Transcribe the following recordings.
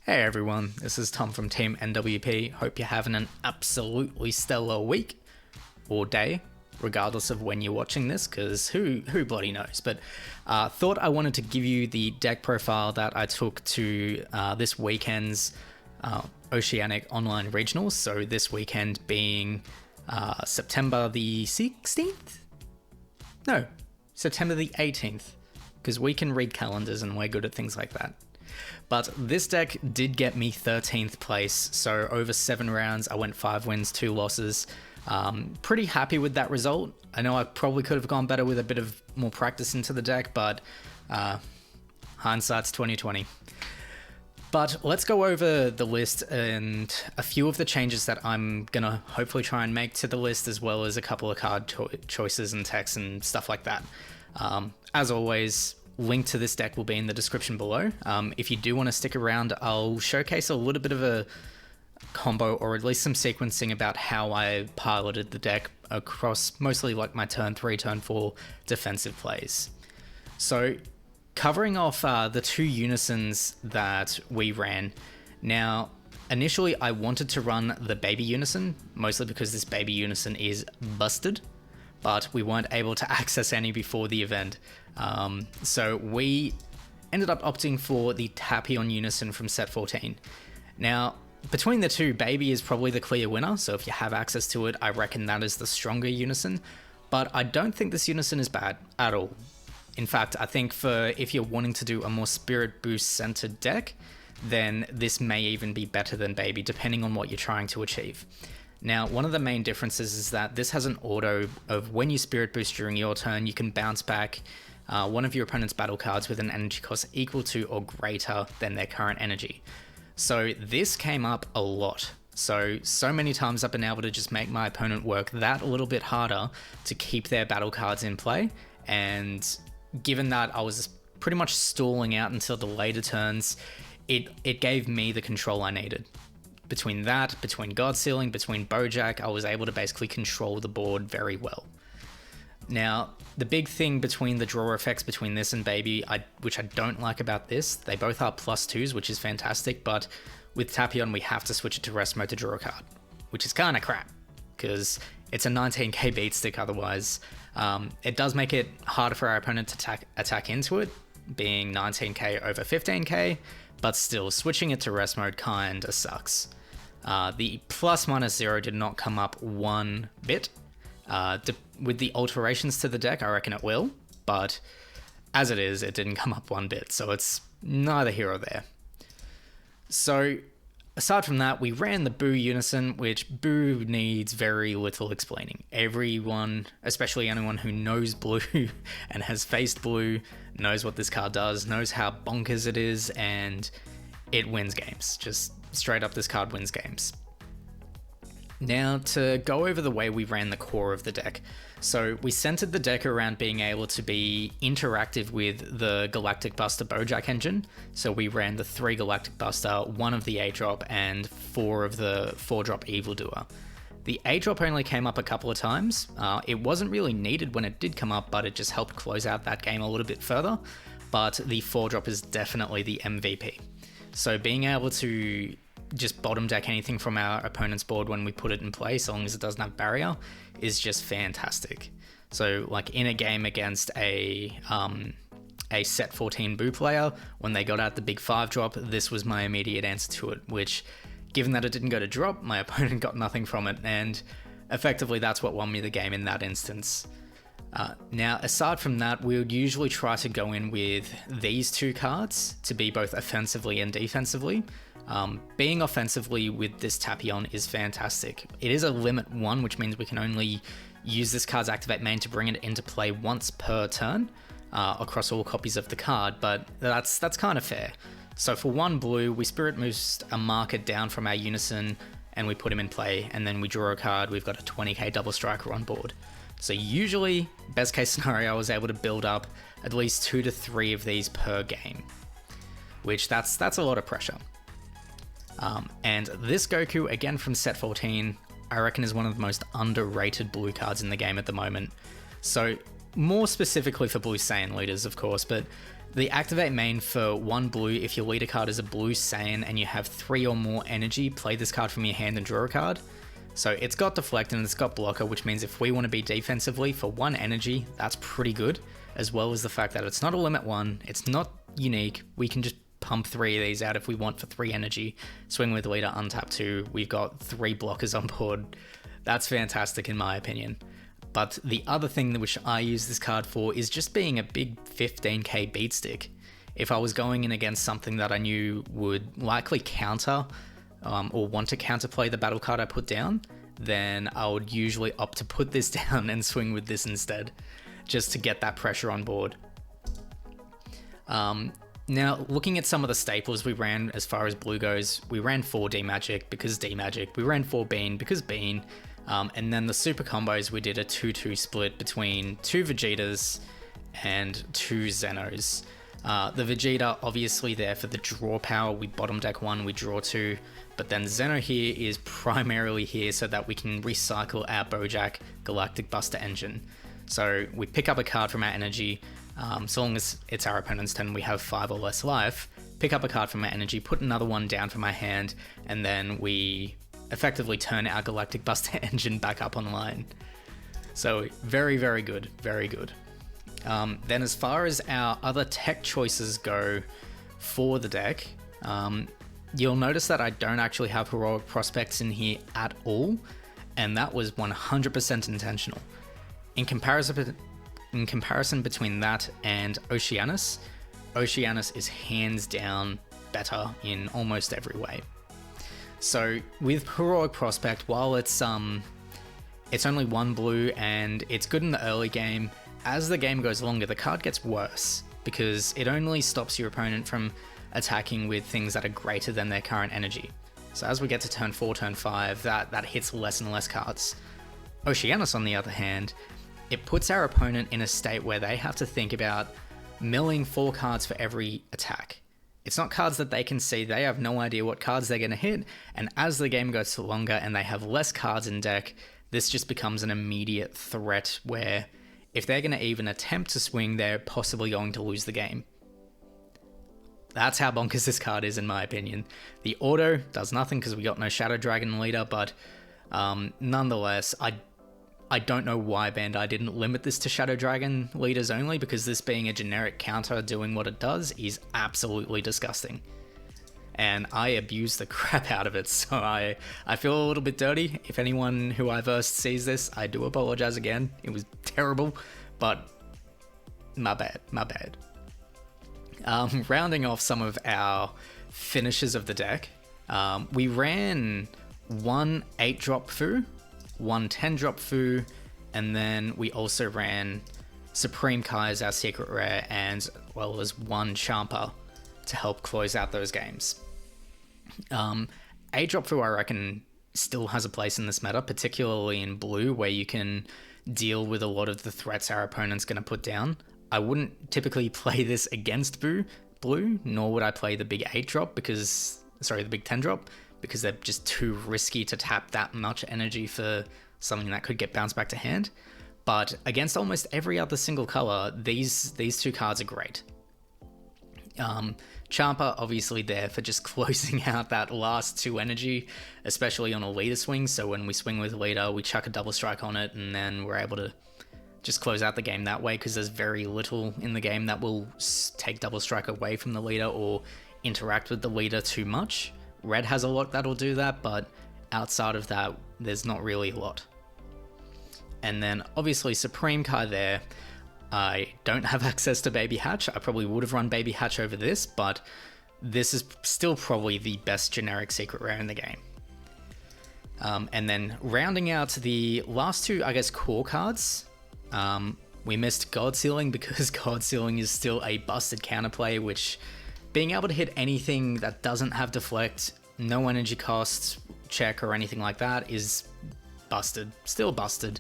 Hey everyone, this is Tom from Team NWP. Hope you're having an absolutely stellar week or day, regardless of when you're watching this, because who bloody knows. But thought I wanted to give you the deck profile that I took to this weekend's Oceanic Online Regionals. So this weekend being September the 16th? No, September the 18th, because we can read calendars and we're good at things like that. But this deck did get me 13th place, so over 7 rounds, I went 5 wins, 2 losses. Pretty happy with that result. I know I probably could have gone better with a bit of more practice into the deck, but hindsight's 2020. But let's go over the list and a few of the changes that I'm gonna hopefully try and make to the list, as well as a couple of card choices and text and stuff like that. As always, link to this deck will be in the description below. If you do want to stick around, I'll showcase a little bit of a combo, or at least some sequencing about how I piloted the deck across mostly like my turn 3, turn 4 defensive plays. So covering off the 2 unisons that we ran. Now, initially I wanted to run the baby unison, mostly because this baby unison is busted, but we weren't able to access any before the event. So we ended up opting for the Tachyon unison from set 14. Now, between the two, baby is probably the clear winner, so if you have access to it, I reckon that is the stronger unison, but I don't think this unison is bad at all. In fact, I think if you're wanting to do a more spirit boost centered deck, then this may even be better than baby, depending on what you're trying to achieve. Now, one of the main differences is that this has an auto of when you spirit boost during your turn, you can bounce back one of your opponent's battle cards with an energy cost equal to or greater than their current energy. So this came up a lot. So many times I've been able to just make my opponent work that a little bit harder to keep their battle cards in play. And given that I was pretty much stalling out until the later turns, it gave me the control I needed. Between that, between God Sealing, between Bojack, I was able to basically control the board very well. Now, the big thing between the draw effects between this and baby, which I don't like about this, they both are +2s, which is fantastic, but with Tachyon we have to switch it to rest mode to draw a card, which is kind of crap, because it's a 19k beat stick otherwise. It does make it harder for our opponent to attack into it, being 19k over 15k, but still, switching it to rest mode kinda sucks. The ±0 did not come up one bit. With the alterations to the deck, I reckon it will, but as it is, it didn't come up one bit, so it's neither here or there. So aside from that, we ran the Boo Unison, which Boo needs very little explaining. Everyone, especially anyone who knows Blue and has faced Blue, knows what this card does, knows how bonkers it is, and it wins games. Just straight up, this card wins games. Now, to go over the way we ran the core of the deck. So we centered the deck around being able to be interactive with the Galactic Buster Bojack engine. So we ran the 3 Galactic Buster, 1 of the 8-drop, and 4 of the 4-drop Evildoer. The 8-drop only came up a couple of times. It wasn't really needed when it did come up, but it just helped close out that game a little bit further. But the 4-drop is definitely the MVP. So being able to just bottom deck anything from our opponent's board when we put it in play, so long as it doesn't have barrier, is just fantastic. So like in a game against a set 14 Boo player, when they got out the big 5-drop, this was my immediate answer to it, which, given that it didn't go to drop, my opponent got nothing from it, and effectively that's what won me the game in that instance. Now, aside from that, we would usually try to go in with these 2 cards to be both offensively and defensively. Being offensively with this Tachyon is fantastic. It is a limit 1, which means we can only use this card's activate main to bring it into play once per turn across all copies of the card, but that's kind of fair. So for 1 blue, we spirit boost a marker down from our unison and we put him in play, and then we draw a card. We've got a 20k double striker on board. So usually, best case scenario, I was able to build up at least 2 to 3 of these per game, which that's a lot of pressure. And this Goku, again from set 14, I reckon is one of the most underrated blue cards in the game at the moment. So more specifically for blue Saiyan leaders, of course, but The activate main for 1 blue, if your leader card is a blue Saiyan and you have 3 or more energy, play this card from your hand and draw a card. So it's got deflect and it's got blocker, which means if we want to be defensively for 1 energy, that's pretty good, as well as the fact that it's not a limit 1, it's not unique, we can just pump 3 of these out if we want for 3 energy, swing with leader, untap 2, we've got 3 blockers on board. That's fantastic in my opinion. But the other thing which I use this card for is just being a big 15k beat stick. If I was going in against something that I knew would likely counter or want to counterplay the battle card I put down, then I would usually opt to put this down and swing with this instead, just to get that pressure on board. Now, looking at some of the staples we ran as far as blue goes, we ran 4 D-Magic because D-Magic, we ran 4 Bean because Bean, and then the super combos, we did a 2-2 split between 2 Vegetas and 2 Zenos. The Vegeta obviously there for the draw power, we bottom deck 1, we draw 2, but then Zeno here is primarily here so that we can recycle our Bojack Galactic Buster engine. So we pick up a card from our energy, so long as it's our opponent's turn, we have 5 or less life, pick up a card from our energy, put another one down from my hand, and then we effectively turn our Galactic Buster engine back up online. So very, very good, very good. Then as far as our other tech choices go for the deck, you'll notice that I don't actually have Heroic Prospects in here at all, and that was 100% intentional. In comparison between that and Oceanus, Oceanus is hands down better in almost every way. So with Heroic Prospect, while it's only 1 blue and it's good in the early game, as the game goes longer, the card gets worse because it only stops your opponent from attacking with things that are greater than their current energy. So as we get to turn 4, turn 5, that hits less and less cards. Oceanus, on the other hand, it puts our opponent in a state where they have to think about milling 4 cards for every attack. It's not cards that they can see, they have no idea what cards they're going to hit, and as the game goes longer and they have less cards in deck, this just becomes an immediate threat where if they're going to even attempt to swing, they're possibly going to lose the game. That's how bonkers this card is in my opinion. The auto does nothing because we got no Shadow Dragon leader, but nonetheless, I don't know why Bandai didn't limit this to Shadow Dragon leaders only, because this being a generic counter doing what it does is absolutely disgusting. And I abuse the crap out of it, so I feel a little bit dirty. If anyone who I versed sees this, I do apologize again. It was terrible, but my bad. Rounding off some of our finishes of the deck, we ran 1 8-drop Fu, 1 10-drop Fu, and then we also ran Supreme Kai as our secret rare, and well as 1 Champa to help close out those games. 8-drop Fu, I reckon, still has a place in this meta, particularly in blue, where you can deal with a lot of the threats our opponent's going to put down. I wouldn't typically play this against blue, nor would I play the big 8-drop the big 10-drop, because they're just too risky to tap that much energy for something that could get bounced back to hand. But against almost every other single color, these 2 cards are great. Champa obviously there for just closing out that last 2 energy, especially on a leader swing. So when we swing with leader, we chuck a double strike on it, and then we're able to just close out the game that way, because there's very little in the game that will take double strike away from the leader or interact with the leader too much. Red has a lot that'll do that, but outside of that, there's not really a lot. And then obviously Supreme Kai there. I don't have access to Baby Hatch. I probably would have run Baby Hatch over this, but this is still probably the best generic secret rare in the game. And then rounding out the last 2, I guess, core cards, we missed God Sealing because God Sealing is still a busted counterplay, which being able to hit anything that doesn't have deflect, no energy cost, check, or anything like that is busted, still busted.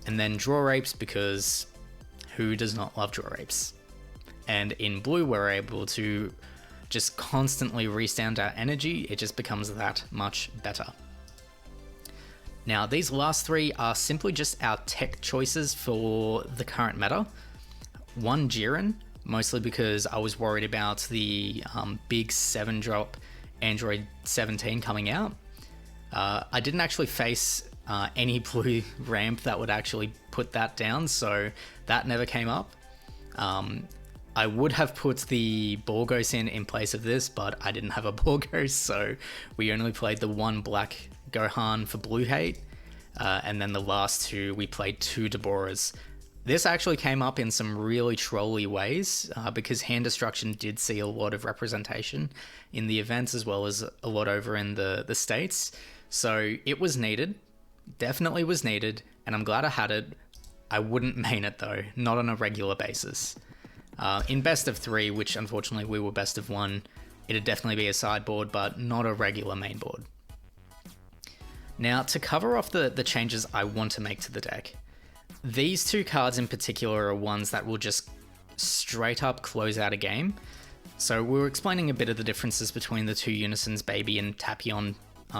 And then Draw Rapes, because who does not love Draw Rapes? And in blue, we're able to just constantly restand our energy. It just becomes that much better. Now, these last 3 are simply just our tech choices for the current meta. 1 Jiren, mostly because I was worried about the big 7-drop Android 17 coming out. I didn't actually face any blue ramp that would actually put that down, so that never came up. I would have put the Borgos in place of this, but I didn't have a Borgos, so we only played the one black Gohan for blue hate, and then the last two we played 2 Deborahs. This actually came up in some really trolly ways, because Hand Destruction did see a lot of representation in the events, as well as a lot over in the States. So it was needed, definitely was needed, and I'm glad I had it. I wouldn't main it though, not on a regular basis. In best of 3, which unfortunately we were best of 1, it'd definitely be a sideboard, but not a regular main board. Now, to cover off the changes I want to make to the deck, these 2 cards in particular are ones that will just straight up close out a game. So we were explaining a bit of the differences between the 2 Unisons, Baby and Tapion,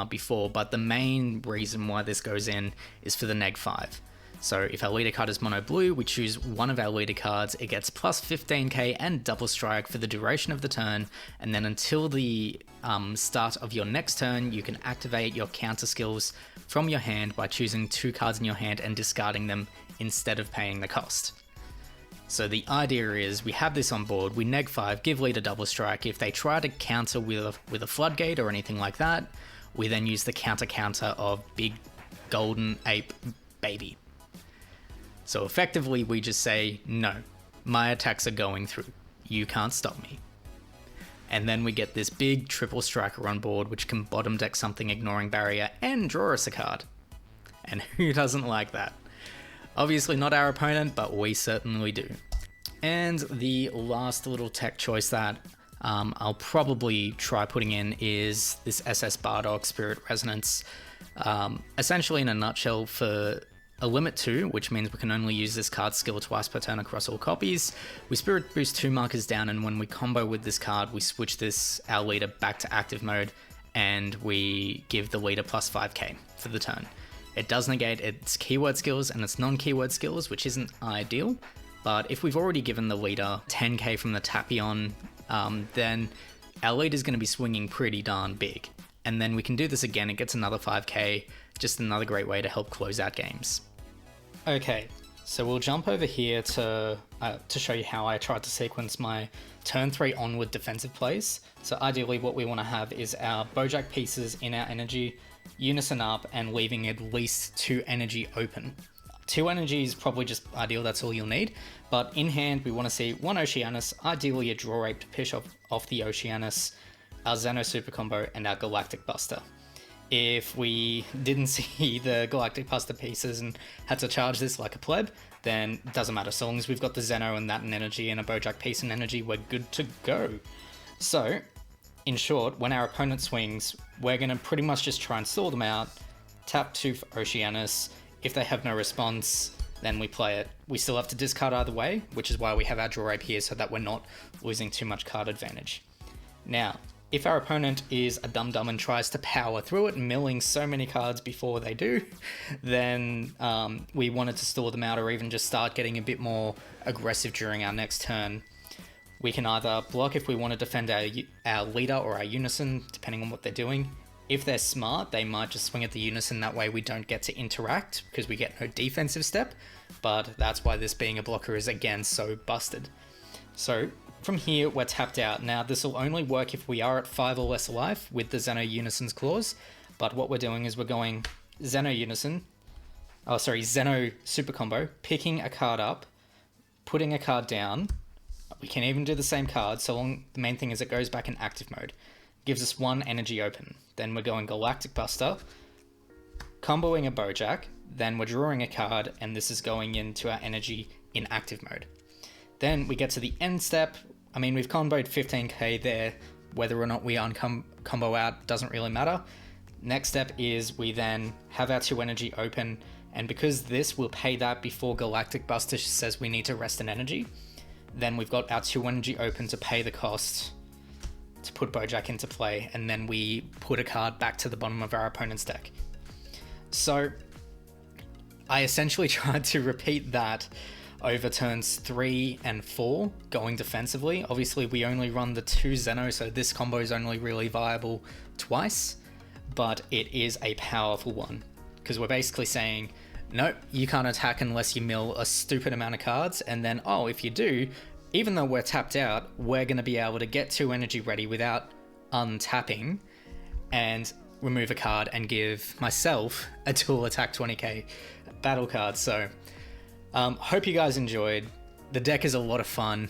before, but the main reason why this goes in is for the neg 5. So if our leader card is mono blue, we choose one of our leader cards, it gets plus 15k and double strike for the duration of the turn, and then until the start of your next turn, you can activate your counter skills from your hand by choosing 2 cards in your hand and discarding them instead of paying the cost. So the idea is we have this on board, we neg 5, give leader double strike. If they try to counter with a floodgate or anything like that, we then use the counter of big golden ape baby. So effectively we just say, no, my attacks are going through, you can't stop me. And then we get this big triple striker on board, which can bottom deck something ignoring barrier and draw us a card. And who doesn't like that? Obviously not our opponent, but we certainly do. And the last little tech choice that I'll probably try putting in is this SS Bardock Spirit Resonance. Essentially in a nutshell, for a limit 2, which means we can only use this card skill twice per turn across all copies, we Spirit Boost 2 markers down, and when we combo with this card, we switch our leader back to active mode, and we give the leader plus 5k for the turn. It does negate its keyword skills and its non-keyword skills, which isn't ideal, but if we've already given the leader 10k from the Tapion, then our leader's going to be swinging pretty darn big. And then we can do this again, it gets another 5k, just another great way to help close out games. Okay, so we'll jump over here to show you how I tried to sequence my turn 3 onward defensive plays. So ideally what we want to have is our Bojack pieces in our energy, unison up, and leaving at least 2 energy open. 2 energy is probably just ideal, that's all you'll need. But in hand we want to see 1 Oceanus, ideally a Draw Ape to pish off the Oceanus, our Xeno Super Combo, and our Galactic Buster. If we didn't see the Galactic Buster pieces and had to charge this like a pleb, then it doesn't matter. So long as we've got the Xeno and that in energy and a Bojack piece in energy, we're good to go. So, in short, when our opponent swings, we're going to pretty much just try and stall them out, tap 2 for Oceanus. If they have no response, then we play it. We still have to discard either way, which is why we have our Draw Ape here, so that we're not losing too much card advantage. Now, if our opponent is a dum-dum and tries to power through it, milling so many cards before they do, then we wanted to stall them out or even just start getting a bit more aggressive during our next turn. We can either block if we want to defend our leader or our unison, depending on what they're doing. If they're smart, they might just swing at the unison, that way we don't get to interact because we get no defensive step, but that's why this being a blocker is again so busted. So from here, we're tapped out. Now, this will only work if we are at 5 or less alive with the Xeno Unison's clause, but what we're doing is we're going Xeno Super Combo, picking a card up, putting a card down. We can even do the same card, so long the main thing is it goes back in active mode. Gives us 1 energy open. Then we're going Galactic Buster, comboing a Bojack, then we're drawing a card, and this is going into our energy in active mode. Then we get to the end step. I mean, we've comboed 15k there. Whether or not we combo out doesn't really matter. Next step is we then have our 2 energy open, and because this will pay that before Galactic Buster says we need to rest an energy, then we've got our 2 energy open to pay the cost to put Bojack into play, and then we put a card back to the bottom of our opponent's deck. So I essentially tried to repeat that over turns 3 and 4 going defensively. Obviously we only run the 2 Zeno, so this combo is only really viable twice, but it is a powerful one because we're basically saying, nope, you can't attack unless you mill a stupid amount of cards, and then, oh, if you do, even though we're tapped out, we're going to be able to get 2 energy ready without untapping and remove a card and give myself a dual attack 20k battle card. So hope you guys enjoyed. The deck is a lot of fun.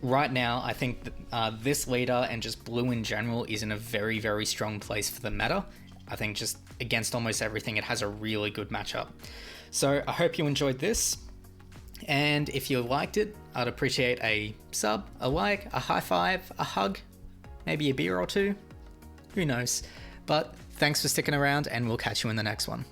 Right now, I think that, this leader and just blue in general is in a very, very strong place for the meta. I think just against almost everything, it has a really good matchup. So I hope you enjoyed this. And if you liked it, I'd appreciate a sub, a like, a high five, a hug, maybe a beer or two. Who knows? But thanks for sticking around, and we'll catch you in the next one.